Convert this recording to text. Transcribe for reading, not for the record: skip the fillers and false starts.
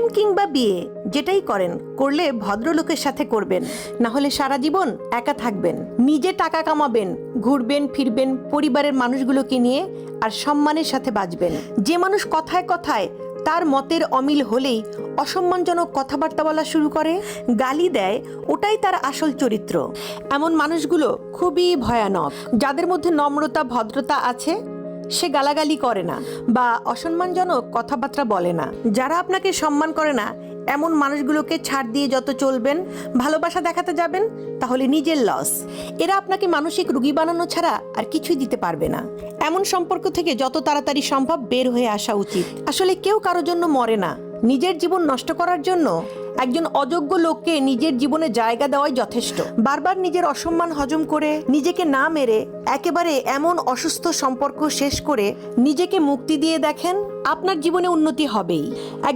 প্রেম কিংবা বিয়ে যেটাই করেন করলে ভদ্রলোকের সাথে করবেন, না হলে সারা জীবন একা থাকবেন। নিজে টাকা কামাবেন, ঘুরবেন ফিরবেন পরিবারের মানুষগুলোকে নিয়ে, আর সম্মানের সাথে বাঁচবেন। যে মানুষ কথায় কথায় তার মতের অমিল হলেই অসম্মানজনক কথাবার্তা বলা শুরু করে, গালি দেয়, ওটাই তার আসল চরিত্র। এমন মানুষগুলো খুবই ভয়ানক। যাদের মধ্যে নম্রতা ভদ্রতা আছে, সে গালাগালি করে না বা অসম্মানজনক কথাবার্তা বলে না। যারা আপনাকে সম্মান করে না, এমন মানুষগুলোকে ছাড় দিয়ে যত চলবেন, ভালোবাসা দেখাতে যাবেন, তাহলে নিজের লস। এরা আপনাকে মানসিক রোগী বানানো ছাড়া আর কিছুই দিতে পারবে না। এমন সম্পর্ক থেকে যত তাড়াতাড়ি সম্ভব বের হয়ে আসা উচিত। আসলে কেউ কারোর জন্য মরে না। নিজের জীবন নষ্ট করার জন্য একজন অযোগ্য লোককে নিজের জীবনে জায়গা দেওয়াই যথেষ্ট। বারবার নিজের অসম্মান হজম করে নিজেকে না মেরে একেবারে এমন অসুস্থ সম্পর্ক শেষ করে নিজেকে মুক্তি দিয়ে দেখেন, আপনার জীবনে উন্নতি হবেই।